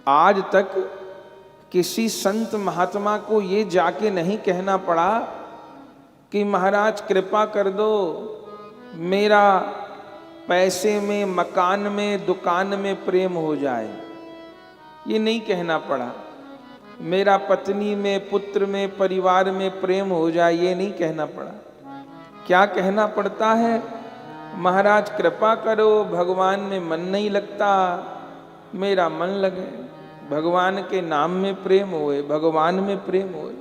आज तक किसी संत महात्मा को ये जाके नहीं कहना पड़ा कि महाराज कृपा कर दो, मेरा पैसे में, मकान में, दुकान में प्रेम हो जाए। ये नहीं कहना पड़ा। मेरा पत्नी में, पुत्र में, परिवार में प्रेम हो जाए, ये नहीं कहना पड़ा। क्या कहना पड़ता है? महाराज कृपा करो, भगवान में मन नहीं लगता, मेरा मन लगे, भगवान के नाम में प्रेम होए, भगवान में प्रेम होए।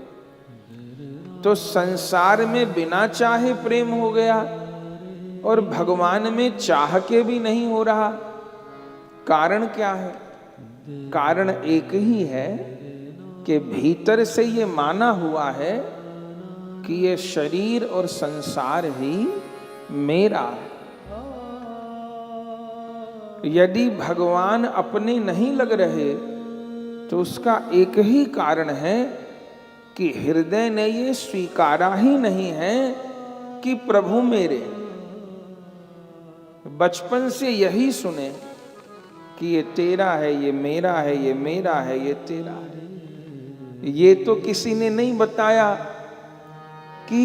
तो संसार में बिना चाहे प्रेम हो गया और भगवान में चाह के भी नहीं हो रहा। कारण क्या है? कारण एक ही है कि भीतर से ये माना हुआ है कि ये शरीर और संसार ही मेरा है। यदि भगवान अपने नहीं लग रहे तो उसका एक ही कारण है कि हृदय ने ये स्वीकारा ही नहीं है कि प्रभु मेरे। बचपन से यही सुने कि ये तेरा है, ये मेरा है, ये मेरा है, ये तेरा है। ये तो किसी ने नहीं बताया कि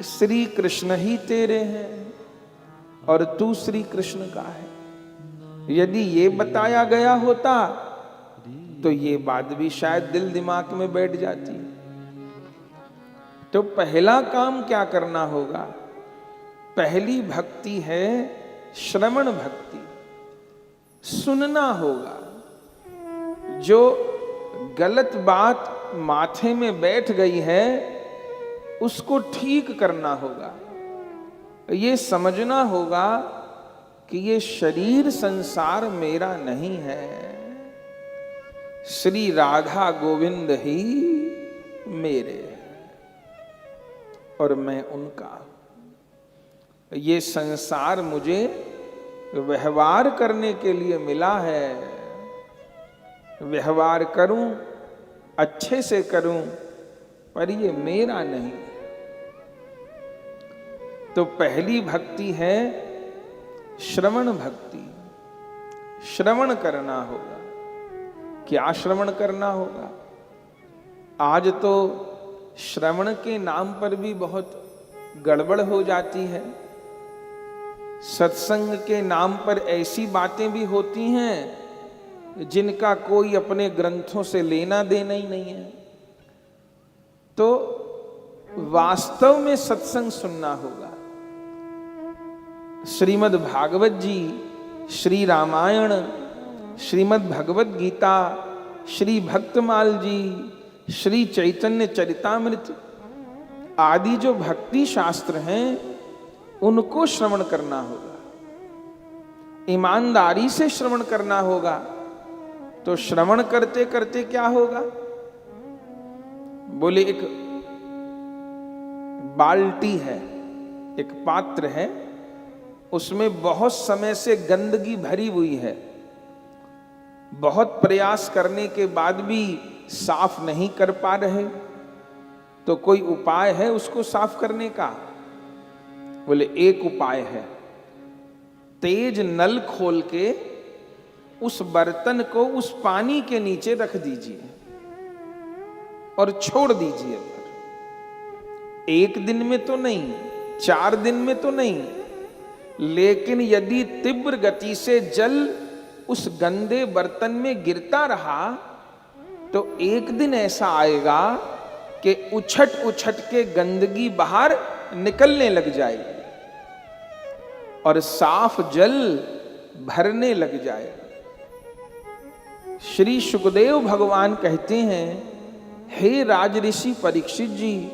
श्री कृष्ण ही तेरे हैं और तू श्री कृष्ण का है। यदि ये बताया गया होता तो ये बात भी शायद दिल दिमाग में बैठ जाती। तो पहला काम क्या करना होगा? पहली भक्ति है श्रवण भक्ति। सुनना होगा। जो गलत बात माथे में बैठ गई है उसको ठीक करना होगा। ये समझना होगा कि ये शरीर संसार मेरा नहीं है, श्री राधा गोविंद ही मेरे हैं और मैं उनका। ये संसार मुझे व्यवहार करने के लिए मिला है। व्यवहार करूं, अच्छे से करूं, पर ये मेरा नहीं। तो पहली भक्ति है श्रवण भक्ति। श्रवण करना होगा। क्या श्रवण करना होगा? आज तो श्रवण के नाम पर भी बहुत गड़बड़ हो जाती है। सत्संग के नाम पर ऐसी बातें भी होती हैं जिनका कोई अपने ग्रंथों से लेना देना ही नहीं है। तो वास्तव में सत्संग सुनना होगा। श्रीमद् भागवत जी, श्री रामायण, श्रीमद् भगवत गीता, श्री भक्तमाल जी, श्री चैतन्य चरितामृत आदि जो भक्ति शास्त्र हैं उनको श्रवण करना होगा। ईमानदारी से श्रवण करना होगा। तो श्रवण करते करते क्या होगा? बोले एक बाल्टी है, एक पात्र है, उसमें बहुत समय से गंदगी भरी हुई है। बहुत प्रयास करने के बाद भी साफ नहीं कर पा रहे। तो कोई उपाय है उसको साफ करने का? बोले एक उपाय है, तेज नल खोल के उस बर्तन को उस पानी के नीचे रख दीजिए और छोड़ दीजिए। एक दिन में तो नहीं, 4 दिन में तो नहीं, लेकिन यदि तीव्र गति से जल उस गंदे बर्तन में गिरता रहा तो एक दिन ऐसा आएगा कि उछट उछट के गंदगी बाहर निकलने लग जाएगी और साफ जल भरने लग जाएगा। श्री सुखदेव भगवान कहते हैं, हे राजऋषि परीक्षित जी,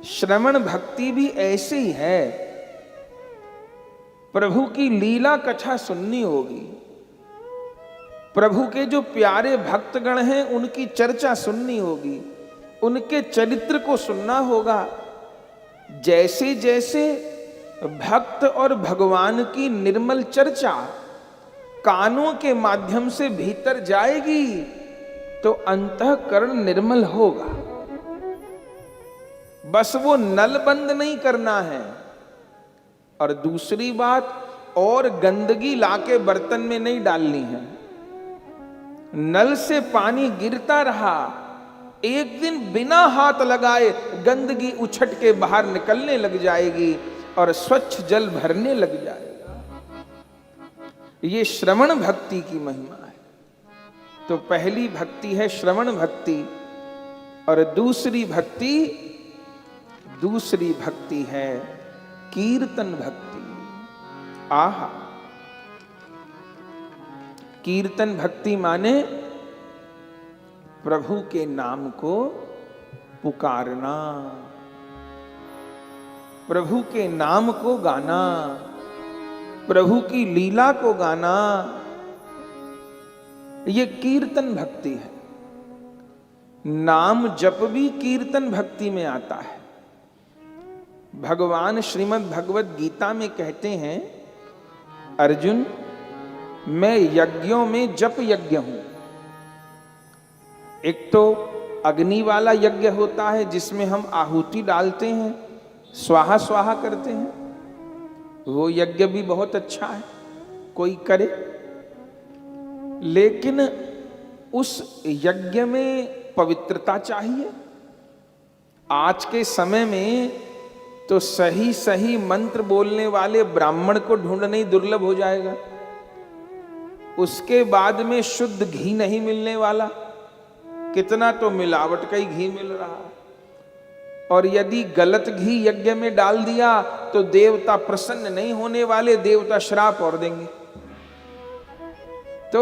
श्रवण भक्ति भी ऐसे ही है। प्रभु की लीला कथा सुननी होगी। प्रभु के जो प्यारे भक्तगण हैं उनकी चर्चा सुननी होगी। उनके चरित्र को सुनना होगा। जैसे जैसे भक्त और भगवान की निर्मल चर्चा कानों के माध्यम से भीतर जाएगी तो अंतःकरण निर्मल होगा। बस वो नल बंद नहीं करना है। और दूसरी बात, और गंदगी लाके बर्तन में नहीं डालनी है। नल से पानी गिरता रहा, एक दिन बिना हाथ लगाए गंदगी उछट के बाहर निकलने लग जाएगी और स्वच्छ जल भरने लग जाएगा। ये श्रवण भक्ति की महिमा है। तो पहली भक्ति है श्रवण भक्ति, और दूसरी भक्ति है कीर्तन भक्ति। आहा, कीर्तन भक्ति माने प्रभु के नाम को पुकारना, प्रभु के नाम को गाना, प्रभु की लीला को गाना, ये कीर्तन भक्ति है। नाम जप भी कीर्तन भक्ति में आता है। भगवान श्रीमद् भगवत गीता में कहते हैं, अर्जुन मैं यज्ञों में जप यज्ञ हूं। एक तो अग्नि वाला यज्ञ होता है जिसमें हम आहुति डालते हैं, स्वाहा स्वाहा करते हैं, वो यज्ञ भी बहुत अच्छा है, कोई करे। लेकिन उस यज्ञ में पवित्रता चाहिए। आज के समय में तो सही सही मंत्र बोलने वाले ब्राह्मण को ढूंढना ही दुर्लभ हो जाएगा। उसके बाद में शुद्ध घी नहीं मिलने वाला, कितना तो मिलावट का ही घी मिल रहा है। और यदि गलत घी यज्ञ में डाल दिया तो देवता प्रसन्न नहीं होने वाले, देवता श्राप और देंगे। तो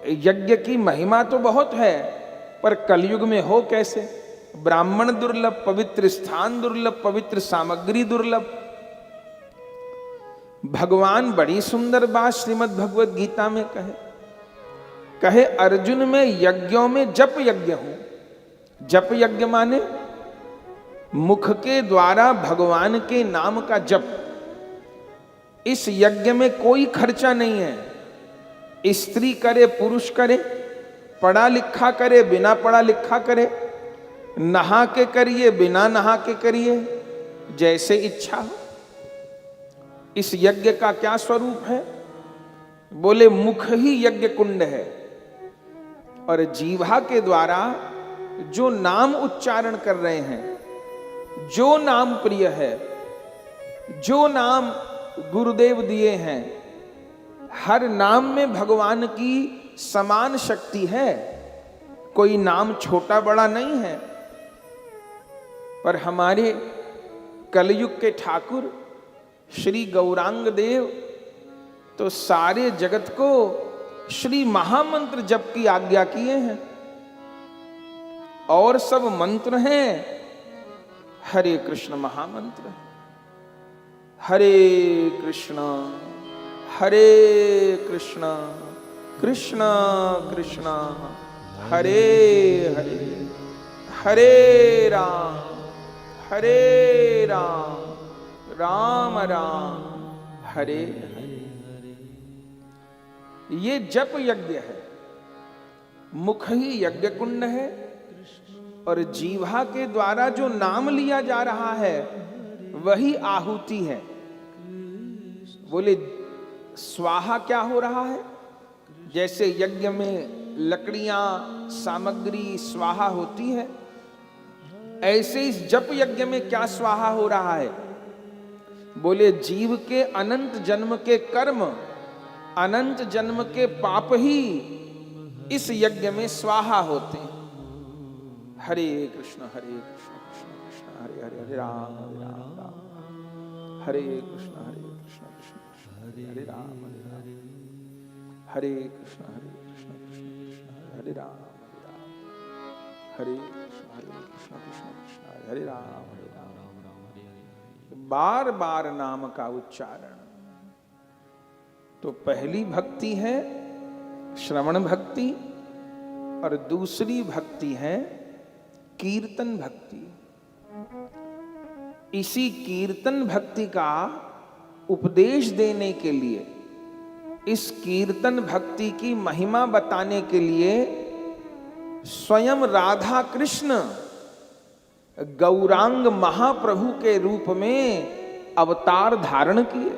यज्ञ की महिमा तो बहुत है, पर कलयुग में हो कैसे? ब्राह्मण दुर्लभ, पवित्र स्थान दुर्लभ, पवित्र सामग्री दुर्लभ। भगवान बड़ी सुंदर बात श्रीमद् भगवत गीता में कहे अर्जुन मैं यज्ञों में जप यज्ञ हूं। जप यज्ञ माने मुख के द्वारा भगवान के नाम का जप। इस यज्ञ में कोई खर्चा नहीं है। स्त्री करे पुरुष करे, पढ़ा लिखा करे बिना पढ़ा लिखा करे, नहा के करिए बिना नहा के करिए, जैसे इच्छा हो। इस यज्ञ का क्या स्वरूप है? बोले मुख ही यज्ञ कुंड है, और जीवा के द्वारा जो नाम उच्चारण कर रहे हैं, जो नाम प्रिय है, जो नाम गुरुदेव दिए हैं, हर नाम में भगवान की समान शक्ति है। कोई नाम छोटा बड़ा नहीं है। पर हमारे कलयुग के ठाकुर श्री गौरांग देव तो सारे जगत को श्री महामंत्र जप की आज्ञा किए हैं, और सब मंत्र हैं हरे कृष्ण महामंत्र। हरे कृष्ण कृष्ण कृष्ण हरे हरे, हरे राम राम राम हरे हरे। ये जप यज्ञ है। मुख ही यज्ञ कुंड है, और जीवा के द्वारा जो नाम लिया जा रहा है वही आहुति है। बोले स्वाहा क्या हो रहा है? जैसे यज्ञ में लकड़ियां सामग्री स्वाहा होती है, ऐसे इस जप यज्ञ में क्या स्वाहा हो रहा है? बोले जीव के अनंत जन्म के कर्म, अनंत जन्म के पाप ही इस यज्ञ में स्वाहा होते हैं। हरे कृष्ण कृष्ण कृष्ण हरे हरे, हरे राम राम, हरे कृष्ण कृष्ण कृष्ण हरे राम, हरे कृष्ण कृष्ण कृष्ण हरे राम, हरे कृष्ण कृष्ण कृष्ण हरे राम, हरे राम। बार बार नाम का उच्चारण। तो पहली भक्ति है श्रवण भक्ति, और दूसरी भक्ति है कीर्तन भक्ति। इसी कीर्तन भक्ति का उपदेश देने के लिए, इस कीर्तन भक्ति की महिमा बताने के लिए स्वयं राधा कृष्ण गौरांग महाप्रभु के रूप में अवतार धारण किए।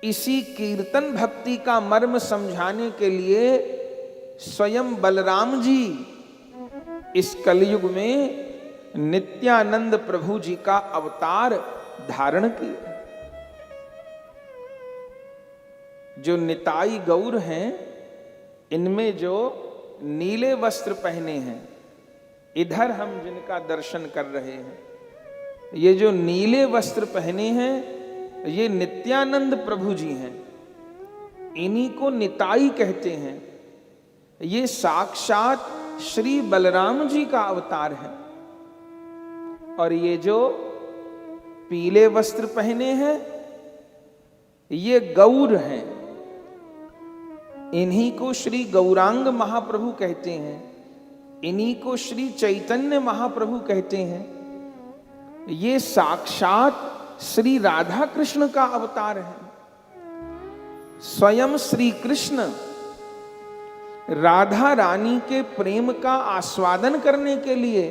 इसी कीर्तन भक्ति का मर्म समझाने के लिए स्वयं बलराम जी इस कलयुग में नित्यानंद प्रभु जी का अवतार धारण किए। जो निताई गौर हैं, इनमें जो नीले वस्त्र पहने हैं, इधर हम जिनका दर्शन कर रहे हैं, ये जो नीले वस्त्र पहने हैं, ये नित्यानंद प्रभु जी हैं। इन्हीं को निताई कहते हैं। ये साक्षात श्री बलराम जी का अवतार है। और ये जो पीले वस्त्र पहने हैं, ये गौर हैं। इन्हीं को श्री गौरांग महाप्रभु कहते हैं। इन्हीं को श्री चैतन्य महाप्रभु कहते हैं। ये साक्षात श्री राधा कृष्ण का अवतार है। स्वयं श्री कृष्ण राधा रानी के प्रेम का आस्वादन करने के लिए,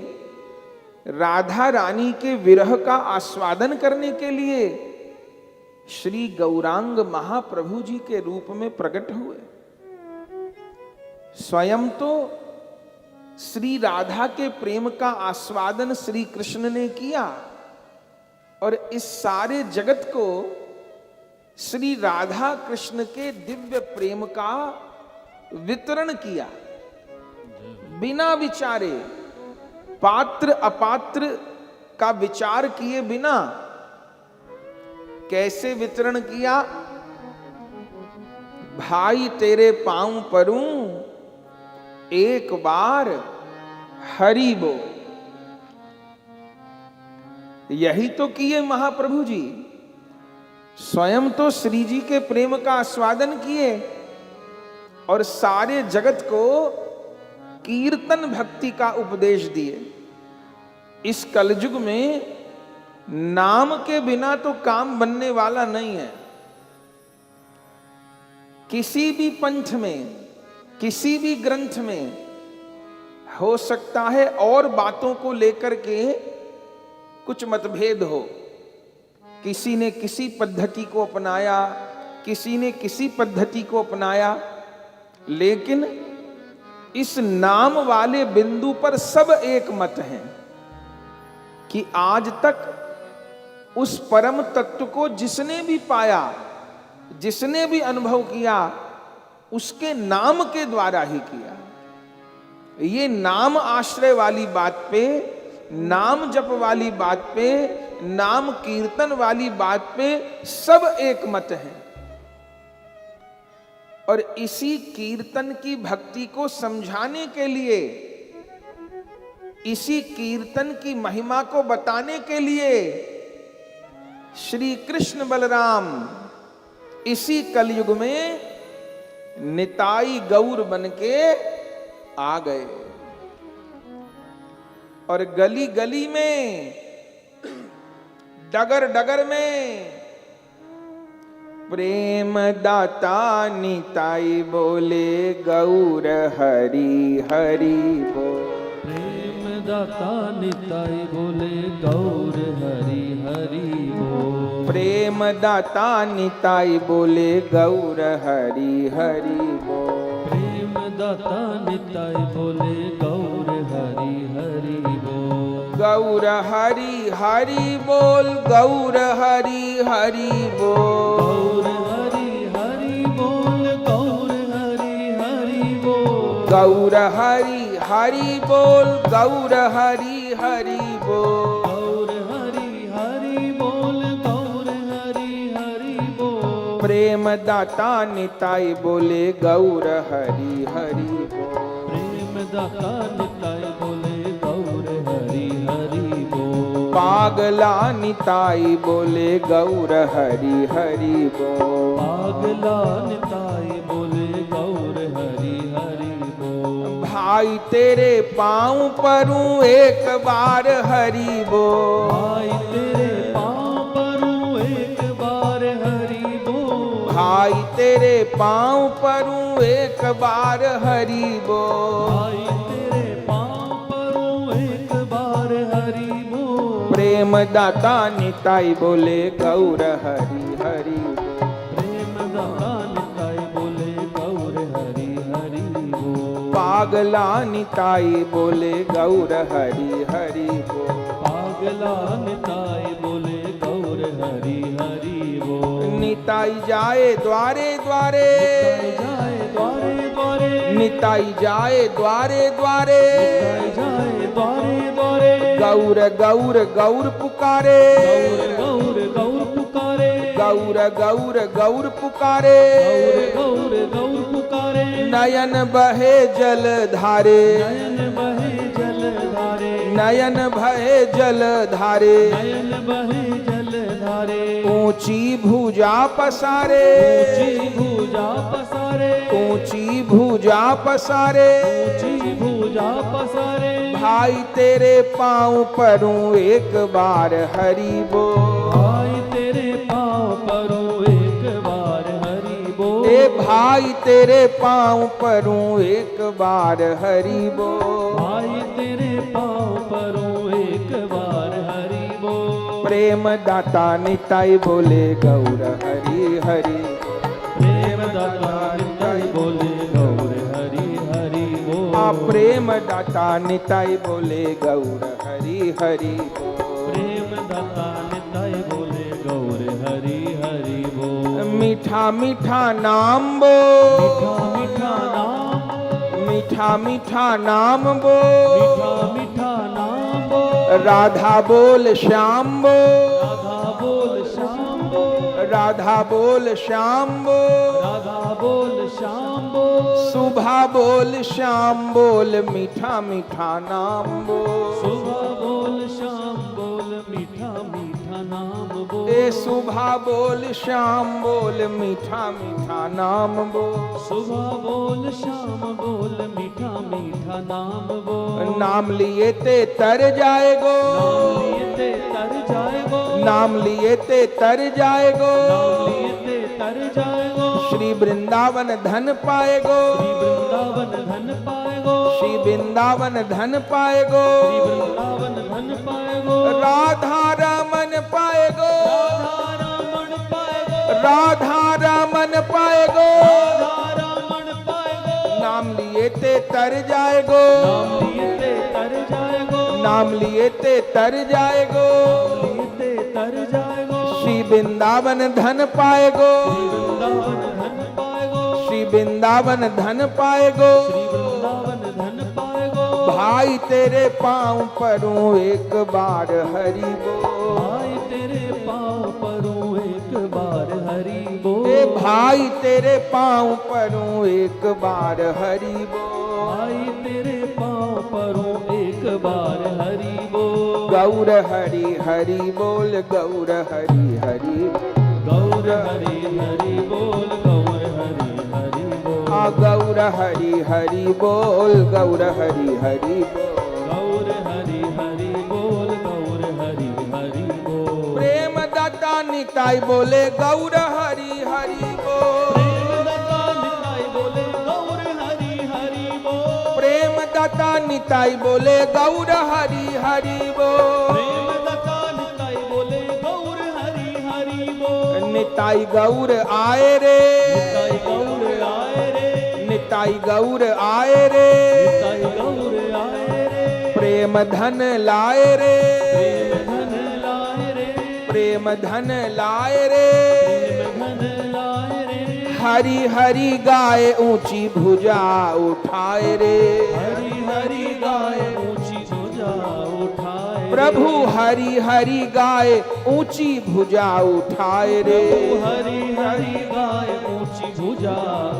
राधा रानी के विरह का आस्वादन करने के लिए श्री गौरांग महाप्रभु जी के रूप में प्रकट हुए। स्वयं तो श्री राधा के प्रेम का आस्वादन श्री कृष्ण ने किया और इस सारे जगत को श्री राधा कृष्ण के दिव्य प्रेम का वितरण किया। बिना विचारे, पात्र अपात्र का विचार किए बिना कैसे वितरण किया? भाई तेरे पांव परूं एक बार हरि बोल। यही तो किए महाप्रभु जी। स्वयं तो श्री जी के प्रेम का आस्वादन किए और सारे जगत को कीर्तन भक्ति का उपदेश दिए। इस कलयुग में नाम के बिना तो काम बनने वाला नहीं है। किसी भी पंथ में, किसी भी ग्रंथ में हो सकता है और बातों को लेकर के कुछ मतभेद हो। किसी ने किसी पद्धति को अपनाया, किसी ने किसी पद्धति को अपनाया, लेकिन इस नाम वाले बिंदु पर सब एक मत हैं कि आज तक उस परम तत्व को जिसने भी पाया, जिसने भी अनुभव किया, उसके नाम के द्वारा ही किया। ये नाम आश्रय वाली बात पे, नाम जप वाली बात पे, नाम कीर्तन वाली बात पे सब एक मत है। और इसी कीर्तन की भक्ति को समझाने के लिए, इसी कीर्तन की महिमा को बताने के लिए श्री कृष्ण बलराम इसी कलयुग में निताई गौर बनके आ गए। और गली गली में, डगर डगर में प्रेम दाता निताई बोले गौर हरि हरि बोल। प्रेम दाता निताई बोले गौर हरि हरि बोल। प्रेम दाता निताई बोले गौर हरि हरि बोल। प्रेम दाता निताई बोले गौर हरि हरि बोल। गौर हरि हरि बोल, गौर हरि हरि बोल। गौर हरि हरि बोल, गौर हरि हरि बोल। गौर हरि हरि बोल, गौर हरि हरि बोल। गौर हरि हरि बोल, गौर हरि हरि बोल। प्रेम दाता निताई बोले गौर हरि हरि बोल। प्रेम दाता निताई बोले गौर हरि हरि बोल। पागला निताई बोले गौर हरि हरि बोल। पागला निताई बोले गौर हरि हरि बोल। भाई तेरे पाँव परूं एक बार हरि बोल। भाई तेरे पाँव परूं एक बार हरि बोल। भाई तेरे पाँव परूं एक बार हरि बोल। भाई तेरे पाँव परूं एक बार हरि बोल। प्रेम दाता निताई बोले गौर हरि हरि बोल। प्रेम पागला निताई बोले गौर हरि हरि बोल। पागला निताई बोले गौर हरि हरि बोल। निताई जाए द्वारे द्वारे, जाए द्वारे द्वारे, निताई जाए द्वारे द्वारे, जाए द्वारे द्वारे, गौर गौर गौर पुकारे, गौर गौर पुकारे, गौर गौर गौर पुकारे, गौर गौर पुकारे। नयन बहे जल धारे, नयन बहे जल धारे, नयन बहे जल धारे, नयन बहे जल धारे। ऊंची भुजा पसारे, ऊंची भुजा पसारे, ऊंची भुजा पसारे, ऊंची भुजा पसारे। भाई तेरे पाँव परूं एक बार हरि बोल। भाई तेरे पाँव परूं एक बार हरि बोल। ए भाई तेरे पाँव परूं एक बार हरि बोल। भाई तेरे पाँव परूं एक बार हरि बोल। प्रेम दाता निताई बोले गौर हरि हरि। प्रेम दाता निताई बोले गौर हरि हरि बोल। आ प्रेम दाता निताई बोले गौर हरि हरि बोल। प्रेम दाता निताई बोले गौर हरि हरि बोल। मीठा मीठा नाम बोल, मीठा मीठा नाम, मीठा मीठा नाम बोल, मीठा मीठा नाम बोल। राधा बोल श्याम बोल, राधा बोल श्याम बोल, राधा बोल श्याम बोल, राधा बोल श्याम बोल। सुबह बोल श्याम बोल, मीठा मीठा नाम बोल। सुबह बोल श्याम बोल, मीठा मीठा नाम बोल। ए सुबह बोल श्याम बोल, मीठा मीठा नाम बोल। सुबह बोल श्याम बोल, मीठा मीठा नाम बोल। नाम लिए ते तर जाएगो, नाम लिए ते तर जाएगो, नाम लिए ते तर जाएगो, नाम लिए ते तर जाएगो। श्री वृंदावन धन पाएगो, श्री वृंदावन धन पाएगो, श्री वृंदावन धन पाएगो, श्री वृंदावन धन पाएगो। राधा रमन पाएगो, राधा रमण पाएगो, राधा रमन पाएगो। राधा रमण पाएगो। नाम लिए ते तर जाएगो, नाम लिए ते तर जाएगो, नाम लिए ते तर जाएगो, नाम लिए ते तर जाएगो। श्री वृंदावन धन पाएगो, श्री वृंदावन धन पाएगो, श्री वृंदावन धन पाएगो। श्री वृंदावन धन पाएगो। भाई तेरे पाँव परूं एक बार हरि बोल। भाई तेरे पाँव परूं एक बार हरि बोल। ए भाई तेरे पाँव परूं एक बार हरि बोल। भाई तेरे पाँव परूं एक बार हरि बोल। गौर हरि हरि बोल, गौर हरि हरि गौर हरि हरि बोल, गौर हरि हरि बोल। आ गौर हरि हरि बोल, गौर हरि हरि बोल। गौर हरि हरि बोल, गौर हरि हरि बोल। प्रेम दाता निताई बोले गौर हरि हरि बोल। प्रेम दाता निताई बोले गौर हरि हरि बोल। प्रेम दाता निताई बोले गौर हरि हरि बोल। प्रेम दाता निताई बोले गौर हरि हरि बोल। निताई गौर आए रे, निताई गौर आए रे, निताई गौर आए रे, निताई गौर आए रे। प्रेम धन लाए रे, प्रेम धन लाए रे, प्रेम धन लाए रे। प्रेम धन लाए रे। हरि हरि गाय ऊंची भुजा उठाए रे, हरि हरि गाय ऊंची भुजा उठाए। प्रभु हरि हरि गाय ऊंची भुजा उठाए रे। हरि हरि गाय ऊंची भुजा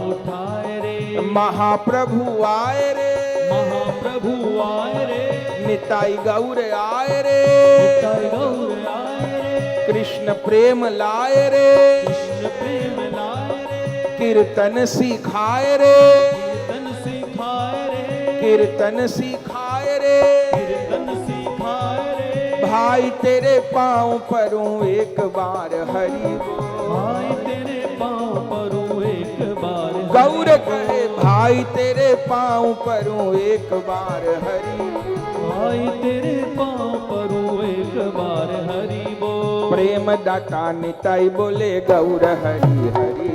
उठाए रे। महाप्रभु आए रे, महाप्रभु आए रे, निताई गौर आए रे, निताई गौर आए रे। कृष्ण प्रेम लाए रे, कृष्ण प्रेम लाए रे। कीर्तन सिखाए रे, कीर्तन सिखाए रे, कीर्तन सिखाए रे। कीर्तन सिखाए रे। भाई तेरे पाँव परूं एक बार हरि बोल। भाई तेरे पाँव परूं एक बार गौर कहे भाई तेरे पाँव परूं एक बार हरि। भाई तेरे पाँव परूं एक बार हरि बोल। प्रेम दाता निताई बोले गौर हरि हरि।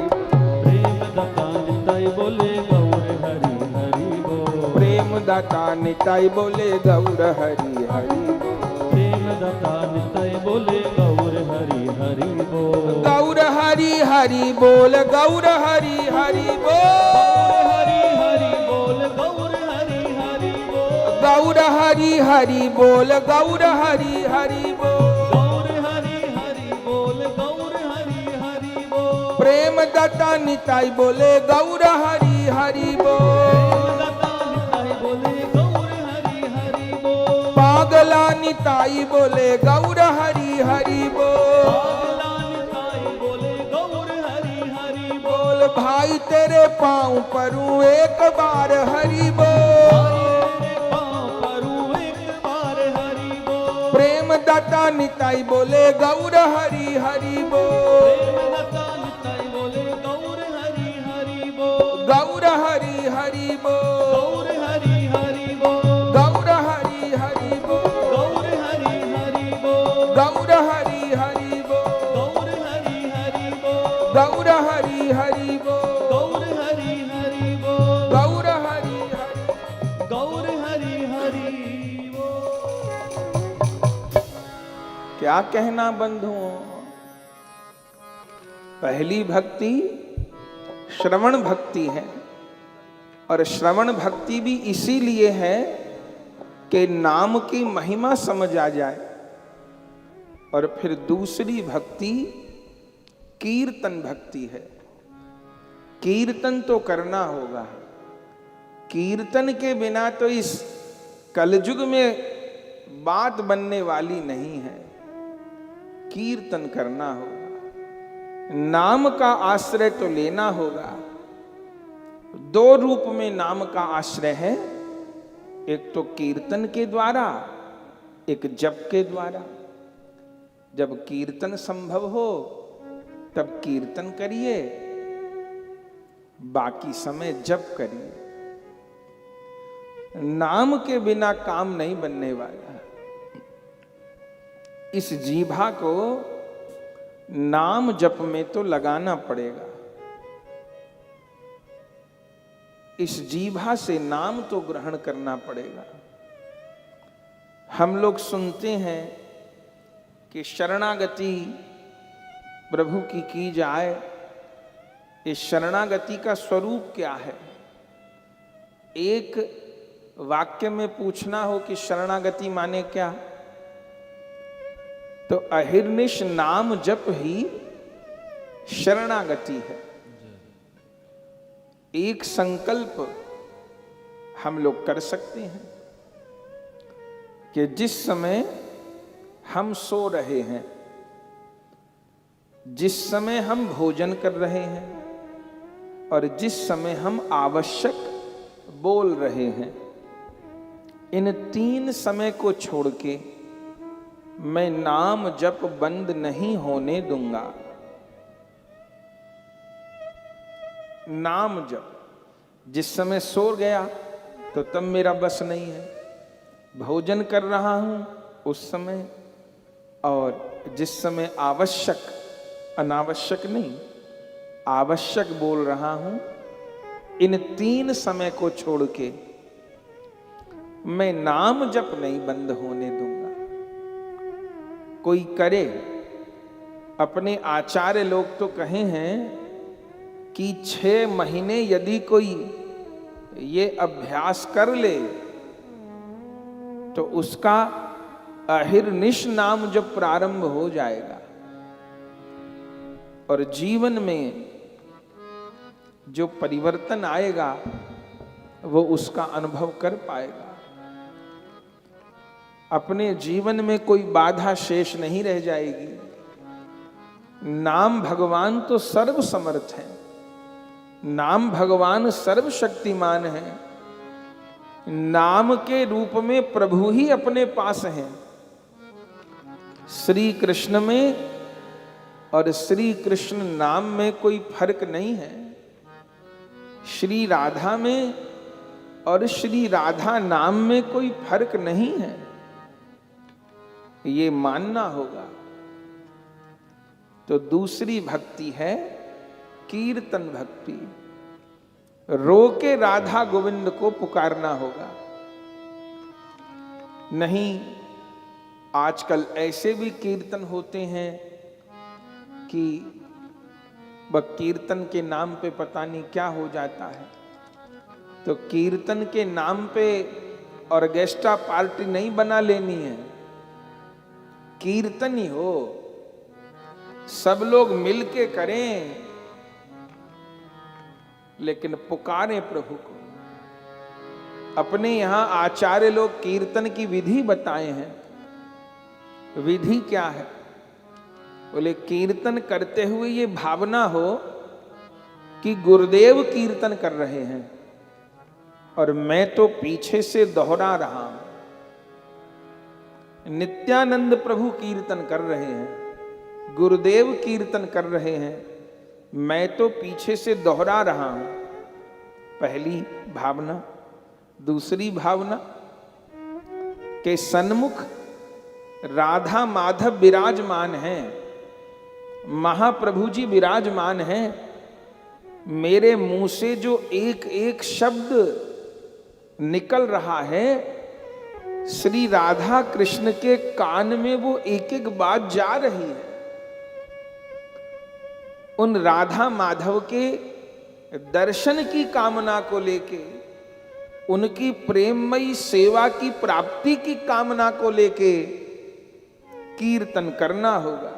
प्रेम दाता निताई बोले गौर हरि हरि बोल। प्रेम दाता निताई बोले गौर हरि हरि बोल। प्रेम दाता निताय बोले गौर हरि हरि बोल। गौर हरि हरि बोल, गौर हरि हरि बोल। हरि हरि बोल गौर हरि हरि बोल। गौर हरि हरि बोल, गौर हरि हरि बोल। गौर हरि हरि बोल गौर हरि हरि बोल। प्रेम दाता निताई बोले गौर हरि हरि बोल। दाता निताय बोले गौर हरि हरि बोल। पागला निताई बोले गौर हरि हरि बोल। पागला निताय बोले गौर हरि हरि बोल। बोल भाई तेरे पाँव परूं एक बार हरि बोल। तेरे पाँव परूं एक बार हरि बोल। प्रेम दाता निताई बोले गौर हरि हरि बोल। प्रेम दाता निताय बोले गौर हरि हरि बोल। गौर हरि हरि बोल। गौर हरि हरि बोल। गौर हरि हरि बोल। गौर हरि हरि बोल। गौर हरि हरि बोल। गौर हरि हरि बोल। गौर हरि हरि बोल। गौर हरि हरि बोल। गौर हरि हरि। गौर हरि हरि बोल। क्या कहना बंधुओं, पहली भक्ति श्रवण भक्ति है, और श्रवण भक्ति भी इसीलिए है कि नाम की महिमा समझ आ जाए। और फिर दूसरी भक्ति कीर्तन भक्ति है। कीर्तन तो करना होगा, कीर्तन के बिना तो इस कलयुग में बात बनने वाली नहीं है। कीर्तन करना होगा, नाम का आश्रय तो लेना होगा। दो रूप में नाम का आश्रय है, एक तो कीर्तन के द्वारा, एक जप के द्वारा। जब कीर्तन संभव हो तब कीर्तन करिए, बाकी समय जप करिए। नाम के बिना काम नहीं बनने वाला। इस जीभा को नाम जप में तो लगाना पड़ेगा। इस जीभा से नाम तो ग्रहण करना पड़ेगा। हम लोग सुनते हैं कि शरणागति प्रभु की जाए। इस शरणागति का स्वरूप क्या है? एक वाक्य में पूछना हो कि शरणागति माने क्या, तो अहिर्निश नाम जप ही शरणागति है। एक संकल्प हम लोग कर सकते हैं कि जिस समय हम सो रहे हैं, जिस समय हम भोजन कर रहे हैं, और जिस समय हम आवश्यक बोल रहे हैं, इन तीन समय को छोड़ के मैं नाम जप बंद नहीं होने दूंगा। नाम जप जिस समय सो गया तो तब मेरा बस नहीं है, भोजन कर रहा हूं उस समय, और जिस समय आवश्यक, अनावश्यक नहीं, आवश्यक बोल रहा हूं, इन तीन समय को छोड़ के मैं नाम जप नहीं बंद होने दूंगा। कोई करे, अपने आचार्य लोग तो कहे हैं कि 6 महीने यदि कोई ये अभ्यास कर ले तो उसका अहिर्निश नाम जब प्रारंभ हो जाएगा, और जीवन में जो परिवर्तन आएगा वो उसका अनुभव कर पाएगा। अपने जीवन में कोई बाधा शेष नहीं रह जाएगी। नाम भगवान तो सर्व समर्थ है, नाम भगवान सर्वशक्तिमान है। नाम के रूप में प्रभु ही अपने पास हैं। श्री कृष्ण में और श्री कृष्ण नाम में कोई फर्क नहीं है। श्री राधा में और श्री राधा नाम में कोई फर्क नहीं है, ये मानना होगा। तो दूसरी भक्ति है कीर्तन भक्ति। रो के राधा गोविंद को पुकारना होगा। नहीं, आजकल ऐसे भी कीर्तन होते हैं कि वह कीर्तन के नाम पे पता नहीं क्या हो जाता है। तो कीर्तन के नाम पे ऑर्केस्ट्रा पार्टी नहीं बना लेनी है, कीर्तन ही हो, सब लोग मिलके करें, लेकिन पुकारें प्रभु को। अपने यहां आचार्य लोग कीर्तन की विधि बताए हैं। विधि क्या है? बोले कीर्तन करते हुए ये भावना हो कि गुरुदेव कीर्तन कर रहे हैं और मैं तो पीछे से दोहरा रहा हूं। नित्यानंद प्रभु कीर्तन कर रहे हैं, गुरुदेव कीर्तन कर रहे हैं, मैं तो पीछे से दोहरा रहा हूं। पहली भावना। दूसरी भावना के सन्मुख राधा माधव विराजमान हैं, महाप्रभु जी विराजमान हैं। मेरे मुंह से जो एक एक शब्द निकल रहा है, श्री राधा कृष्ण के कान में वो एक एक बात जा रही है। उन राधा माधव के दर्शन की कामना को लेके, उनकी प्रेममयी सेवा की प्राप्ति की कामना को लेके कीर्तन करना होगा,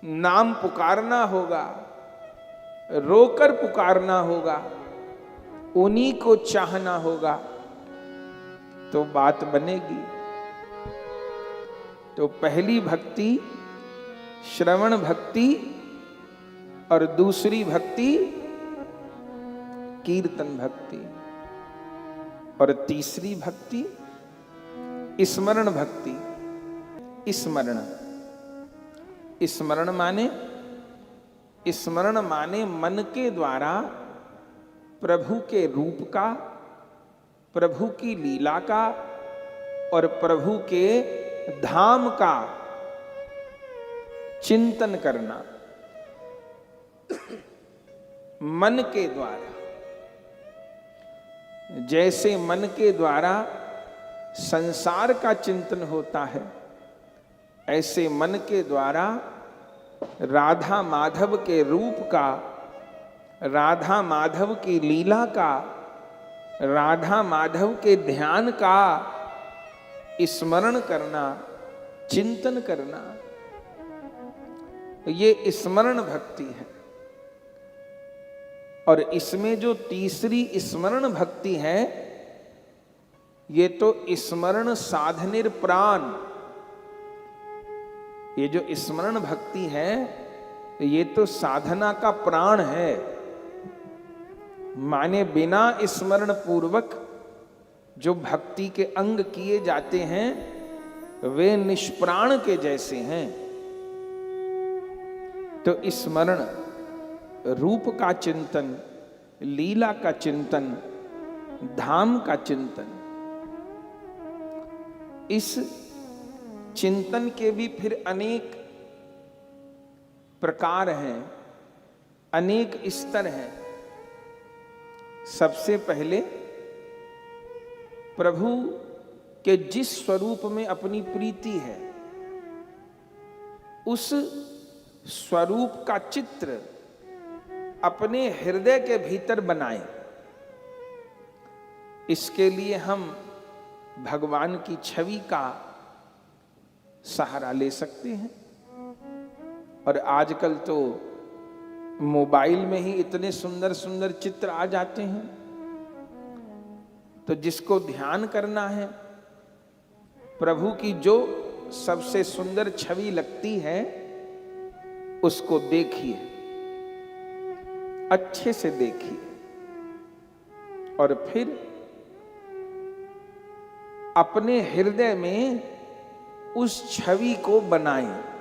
नाम पुकारना होगा, रोकर पुकारना होगा, उन्हीं को चाहना होगा, तो बात बनेगी। तो पहली भक्ति श्रवण भक्ति और दूसरी भक्ति कीर्तन भक्ति और तीसरी भक्ति स्मरण भक्ति। स्मरण, स्मरण माने, स्मरण माने मन के द्वारा प्रभु के रूप का, प्रभु की लीला का और प्रभु के धाम का चिंतन करना। मन के द्वारा, जैसे मन के द्वारा संसार का चिंतन होता है, ऐसे मन के द्वारा राधा माधव के रूप का, राधा माधव की लीला का, राधा माधव के ध्यान का स्मरण करना, चिंतन करना, ये स्मरण भक्ति है। और इसमें जो तीसरी स्मरण भक्ति है, ये तो स्मरण साधनेर प्राण। ये जो स्मरण भक्ति है, ये तो साधना का प्राण है। माने बिना स्मरण पूर्वक जो भक्ति के अंग किए जाते हैं, वे निष्प्राण के जैसे हैं। तो स्मरण, रूप का चिंतन, लीला का चिंतन, धाम का चिंतन, इस चिंतन के भी फिर अनेक प्रकार हैं, अनेक स्तर हैं। सबसे पहले प्रभु के जिस स्वरूप में अपनी प्रीति है, उस स्वरूप का चित्र अपने हृदय के भीतर बनाएं। इसके लिए हम भगवान की छवि का सहारा ले सकते हैं। और आजकल तो मोबाइल में ही इतने सुंदर सुंदर चित्र आ जाते हैं, तो जिसको ध्यान करना है, प्रभु की जो सबसे सुंदर छवि लगती है, उसको देखिए, अच्छे से देखिए, और फिर अपने हृदय में उस छवि को बनाएं।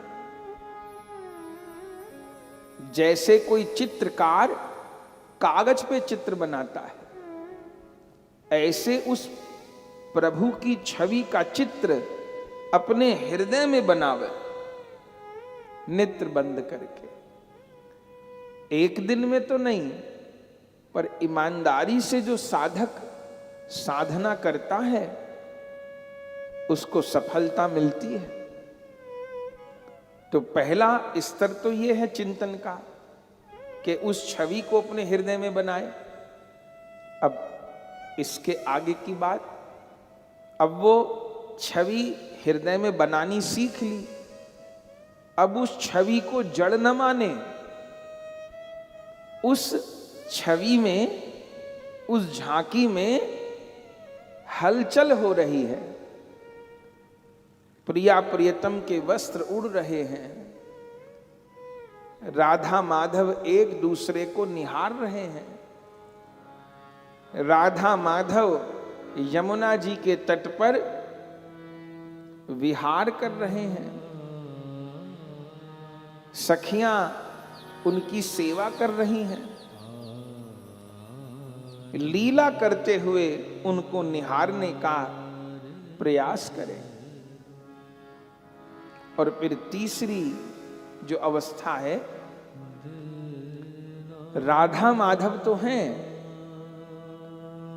जैसे कोई चित्रकार कागज पे चित्र बनाता है, ऐसे उस प्रभु की छवि का चित्र अपने हृदय में बनावे, नेत्र बंद करके। एक दिन में तो नहीं, पर ईमानदारी से जो साधक साधना करता है, उसको सफलता मिलती है। तो पहला स्तर तो ये है चिंतन का कि उस छवि को अपने हृदय में बनाए। अब इसके आगे की बात, अब वो छवि हृदय में बनानी सीख ली, अब उस छवि को जड़ न माने, उस छवि में, उस झांकी में हलचल हो रही है, प्रिया प्रियतम के वस्त्र उड़ रहे हैं, राधा माधव एक दूसरे को निहार रहे हैं, राधा माधव यमुना जी के तट पर विहार कर रहे हैं, सखियां उनकी सेवा कर रही हैं, लीला करते हुए उनको निहारने का प्रयास करें। और फिर तीसरी जो अवस्था है, राधा माधव तो हैं,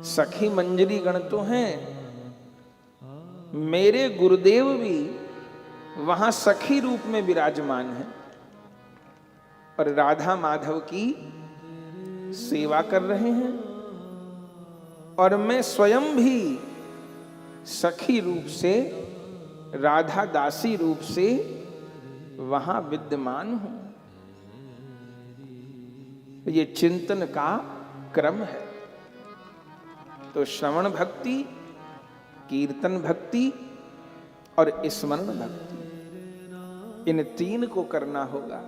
सखी मंजरी गण तो हैं, मेरे गुरुदेव भी वहां सखी रूप में विराजमान हैं और राधा माधव की सेवा कर रहे हैं, और मैं स्वयं भी सखी रूप से, राधा दासी रूप से वहां विद्यमान हूं। ये चिंतन का क्रम है। तो श्रवण भक्ति, कीर्तन भक्ति और स्मरण भक्ति, इन तीन को करना होगा।